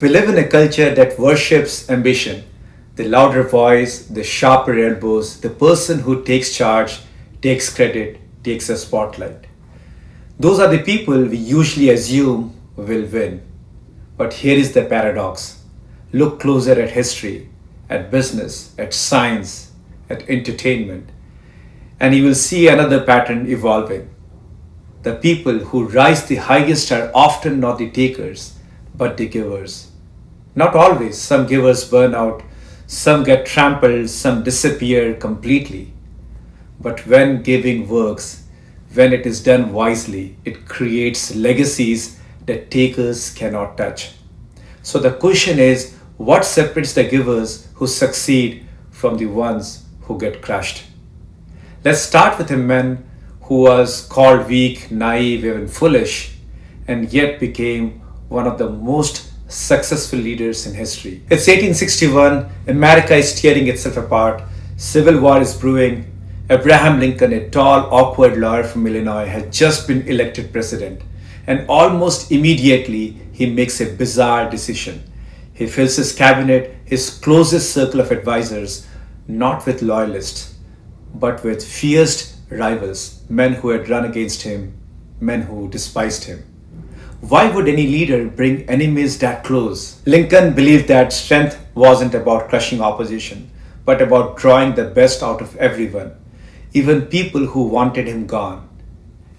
We live in a culture that worships ambition. The louder voice, the sharper elbows, the person who takes charge, takes credit, takes a spotlight. Those are the people we usually assume will win. But here is the paradox. Look closer at history, at business, at science, at entertainment, and you will see another pattern evolving. The people who rise the highest are often not the takers, but the givers. Not always. Some givers burn out, some get trampled, some disappear completely. But when giving works, when it is done wisely, it creates legacies that takers cannot touch. So the question is, what separates the givers who succeed from the ones who get crushed? Let's start with a man who was called weak, naive, even foolish, and yet became one of the most successful leaders in history. It's 1861, America is tearing itself apart, civil war is brewing. Abraham Lincoln, a tall, awkward lawyer from Illinois, had just been elected president, and almost immediately he makes a bizarre decision. He fills his cabinet, his closest circle of advisors, not with loyalists, but with fierce rivals, men who had run against him, men who despised him. Why would any leader bring enemies that close? Lincoln believed that strength wasn't about crushing opposition, but about drawing the best out of everyone, even people who wanted him gone.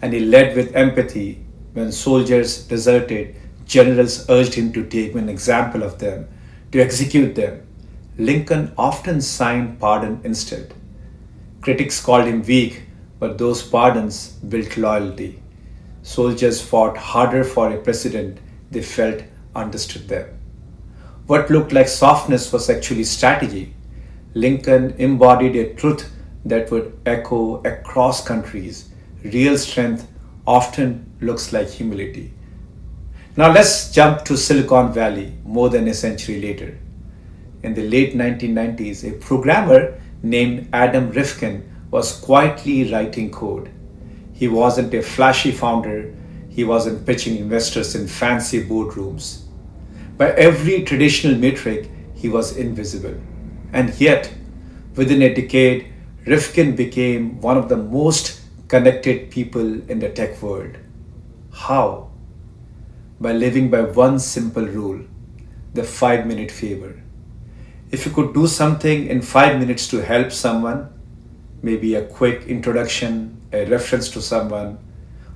And he led with empathy. When soldiers deserted, generals urged him to take an example of them, to execute them. Lincoln often signed pardon instead. Critics called him weak, but those pardons built loyalty. Soldiers fought harder for a president they felt understood them. What looked like softness was actually strategy. Lincoln embodied a truth that would echo across countries. Real strength often looks like humility. Now let's jump to Silicon Valley more than a century later. In the late 1990s, a programmer named Adam Rifkin was quietly writing code. He wasn't a flashy founder, he wasn't pitching investors in fancy boardrooms. By every traditional metric, he was invisible. And yet, within a decade, Rifkin became one of the most connected people in the tech world. How? By living by one simple rule, the 5-minute favor. If you could do something in 5 minutes to help someone, maybe a quick introduction, a reference to someone,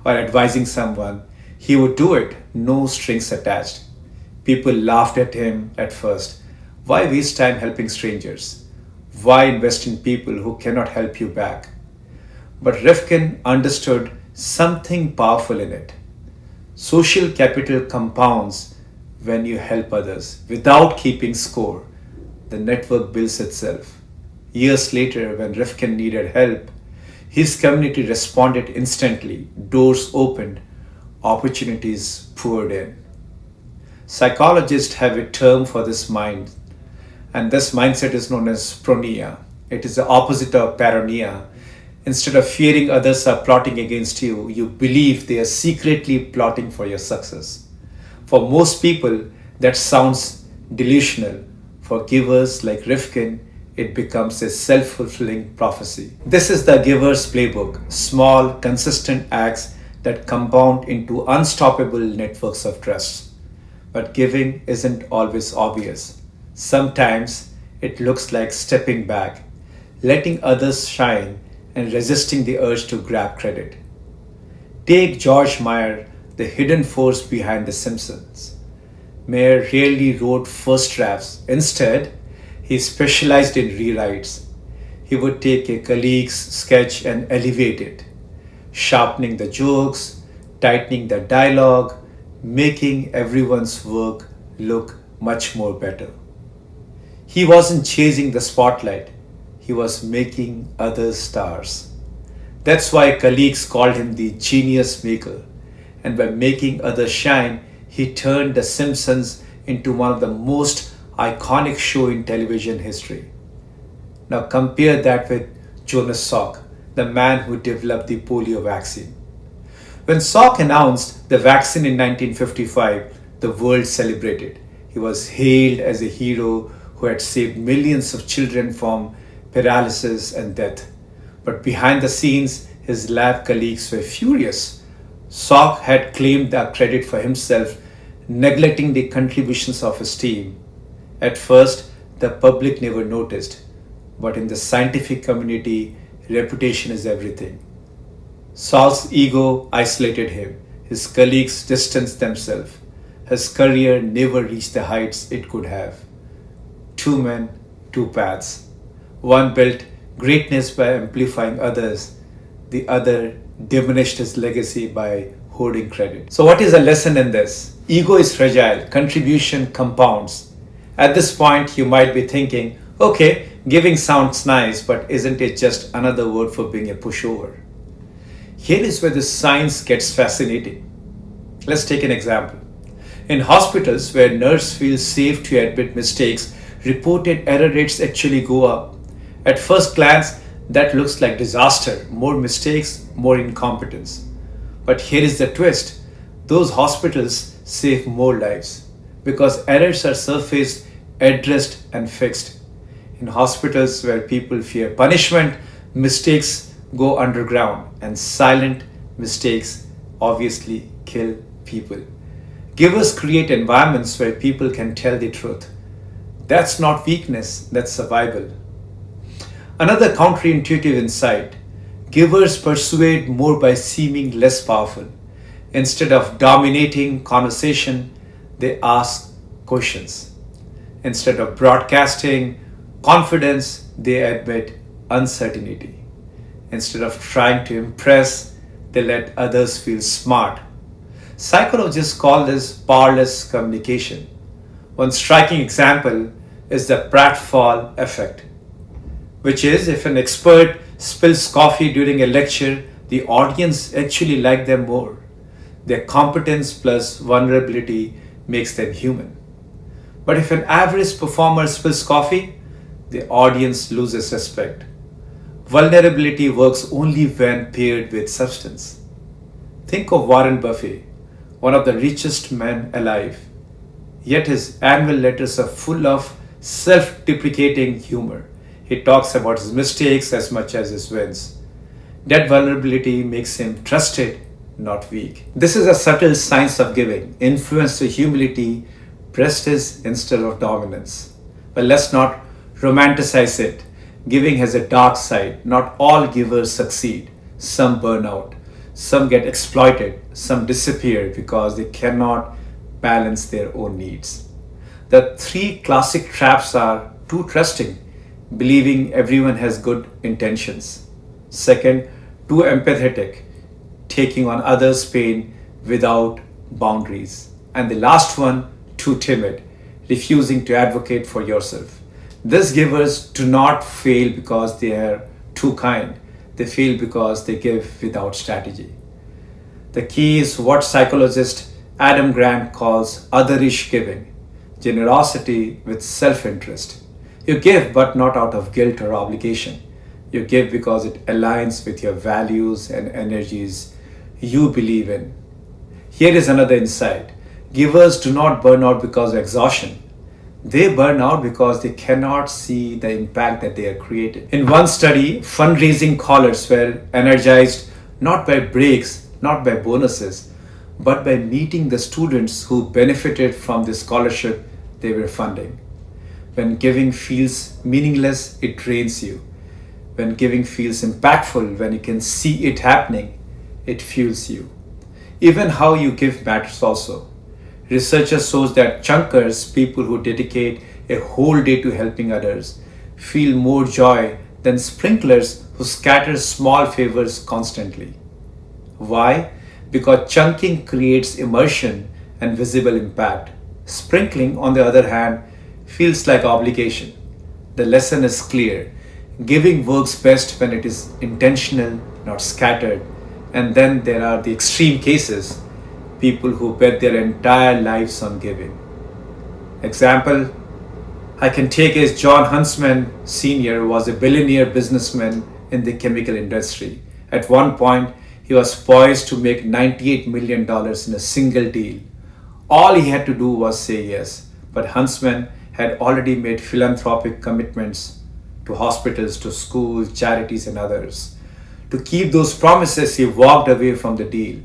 or advising someone, he would do it, no strings attached. People laughed at him at first. Why waste time helping strangers? Why invest in people who cannot help you back? But Rifkin understood something powerful in it. Social capital compounds when you help others without keeping score. The network builds itself. Years later, when Rifkin needed help, his community responded instantly. Doors opened, opportunities poured in. Psychologists have a term for this mind, and this mindset is known as pronia. It is the opposite of paranoia. Instead of fearing others are plotting against you, you believe they are secretly plotting for your success. For most people, that sounds delusional. For givers like Rifkin, it becomes a self-fulfilling prophecy. This is the giver's playbook, small, consistent acts that compound into unstoppable networks of trust. But giving isn't always obvious. Sometimes it looks like stepping back, letting others shine, and resisting the urge to grab credit. Take George Meyer, the hidden force behind The Simpsons. Meyer rarely wrote first drafts. Instead, he specialized in rewrites. He would take a colleague's sketch and elevate it, sharpening the jokes, tightening the dialogue, making everyone's work look much more better. He wasn't chasing the spotlight, he was making others stars. That's why colleagues called him the genius maker. And by making others shine, he turned The Simpsons into one of the most iconic show in television history. Now compare that with Jonas Salk, the man who developed the polio vaccine. When Salk announced the vaccine in 1955, the world celebrated. He was hailed as a hero who had saved millions of children from paralysis and death. But behind the scenes, his lab colleagues were furious. Salk had claimed the credit for himself, neglecting the contributions of his team. At first, the public never noticed, but in the scientific community, reputation is everything. Salk's ego isolated him. His colleagues distanced themselves. His career never reached the heights it could have. Two men, two paths. One built greatness by amplifying others, the other diminished his legacy by hoarding credit. So, what is the lesson in this? Ego is fragile, contribution compounds. At this point, you might be thinking, okay, giving sounds nice, but isn't it just another word for being a pushover? Here is where the science gets fascinating. Let's take an example. In hospitals where nurses feel safe to admit mistakes, reported error rates actually go up. At first glance, that looks like disaster, more mistakes, more incompetence. But here is the twist. Those hospitals save more lives because errors are surfaced, addressed, and fixed. In hospitals where people fear punishment, mistakes go underground, and silent mistakes obviously kill people. Givers create environments where people can tell the truth. That's not weakness, that's survival. Another counterintuitive insight: givers persuade more by seeming less powerful. Instead of dominating conversation, they ask questions. Instead of broadcasting confidence, they admit uncertainty. Instead of trying to impress, they let others feel smart. Psychologists call this powerless communication. One striking example is the pratfall effect, which is if an expert spills coffee during a lecture, the audience actually like them more. Their competence plus vulnerability makes them human. But if an average performer spills coffee, the audience loses respect. Vulnerability works only when paired with substance. Think of Warren Buffett, one of the richest men alive. Yet his annual letters are full of self-deprecating humor. He talks about his mistakes as much as his wins. That vulnerability makes him trusted, not weak. This is a subtle science of giving, influence to humility, prestige instead of dominance. But let's not romanticize it. Giving has a dark side. Not all givers succeed. Some burn out. Some get exploited. Some disappear because they cannot balance their own needs. The three classic traps are too trusting, believing everyone has good intentions. Second, too empathetic, taking on others' pain without boundaries. And the last one, too timid, refusing to advocate for yourself. These givers do not fail because they are too kind. They fail because they give without strategy. The key is what psychologist Adam Grant calls otherish giving, generosity with self-interest. You give but not out of guilt or obligation. You give because it aligns with your values and energies you believe in. Here is another insight. Givers do not burn out because of exhaustion. They burn out because they cannot see the impact that they are creating. In one study, fundraising callers were energized not by breaks, not by bonuses, but by meeting the students who benefited from the scholarship they were funding. When giving feels meaningless, it drains you. When giving feels impactful, when you can see it happening, it fuels you. Even how you give matters also. Researchers shows that chunkers, people who dedicate a whole day to helping others, feel more joy than sprinklers who scatter small favors constantly. Why? Because chunking creates immersion and visible impact. Sprinkling, on the other hand, feels like obligation. The lesson is clear. Giving works best when it is intentional, not scattered. And then there are the extreme cases, people who bet their entire lives on giving. Example I can take is Jon Huntsman Sr. was a billionaire businessman in the chemical industry. At one point, he was poised to make $98 million in a single deal. All he had to do was say yes. but Huntsman had already made philanthropic commitments to hospitals, to schools, charities, and others. To keep those promises, he walked away from the deal.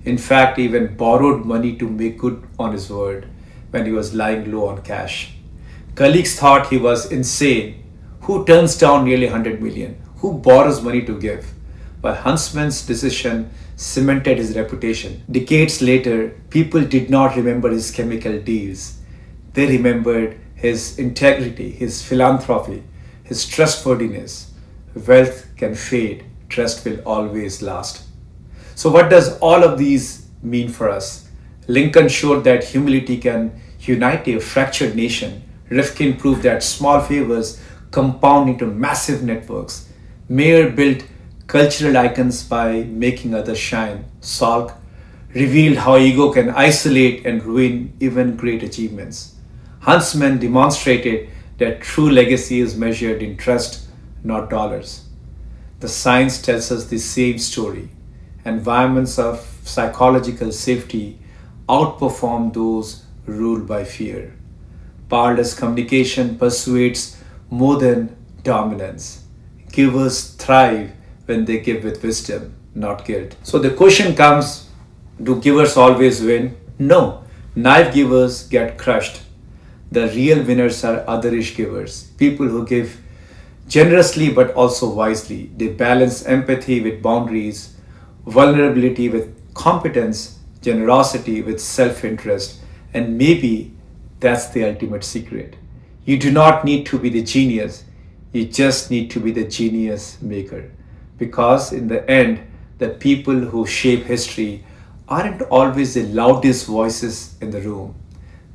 In fact, he even borrowed money to make good on his word when he was lying low on cash. Colleagues thought he was insane. Who turns down nearly 100 million? Who borrows money to give? But Huntsman's decision cemented his reputation. Decades later, people did not remember his chemical deals. They remembered his integrity, his philanthropy, his trustworthiness. Wealth can fade, trust will always last. So, what does all of these mean for us? Lincoln showed that humility can unite a fractured nation. Rifkin proved that small favors compound into massive networks. Mayer built cultural icons by making others shine. Salk revealed how ego can isolate and ruin even great achievements. Huntsman demonstrated that true legacy is measured in trust, not dollars. The science tells us the same story. Environments of psychological safety outperform those ruled by fear. Powerless communication persuades more than dominance. Givers thrive when they give with wisdom, not guilt. So the question comes, do givers always win? No, knife givers get crushed. The real winners are otherish givers, people who give generously but also wisely. They balance empathy with boundaries, vulnerability with competence, generosity with self-interest, and maybe that's the ultimate secret. You do not need to be the genius, you just need to be the genius maker. Because in the end, the people who shape history aren't always the loudest voices in the room.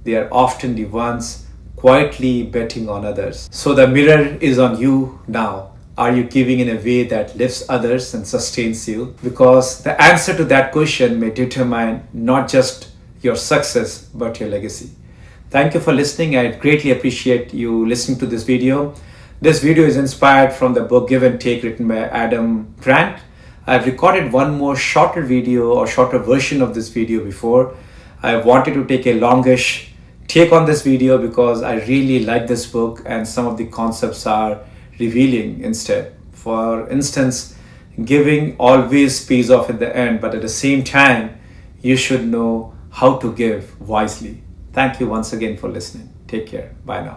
They are often the ones quietly betting on others. So the mirror is on you now. Are you giving in a way that lifts others and sustains you? Because the answer to that question may determine not just your success, but your legacy. Thank you for listening. I greatly appreciate you listening to this video. This video is inspired from the book Give and Take written by Adam Rifkin. I've recorded one more shorter video or shorter version of this video before. I wanted to take a longish take on this video because I really like this book and some of the concepts are revealing instead. For instance, giving always pays off in the end, but at the same time, you should know how to give wisely. Thank you once again for listening. Take care. Bye now.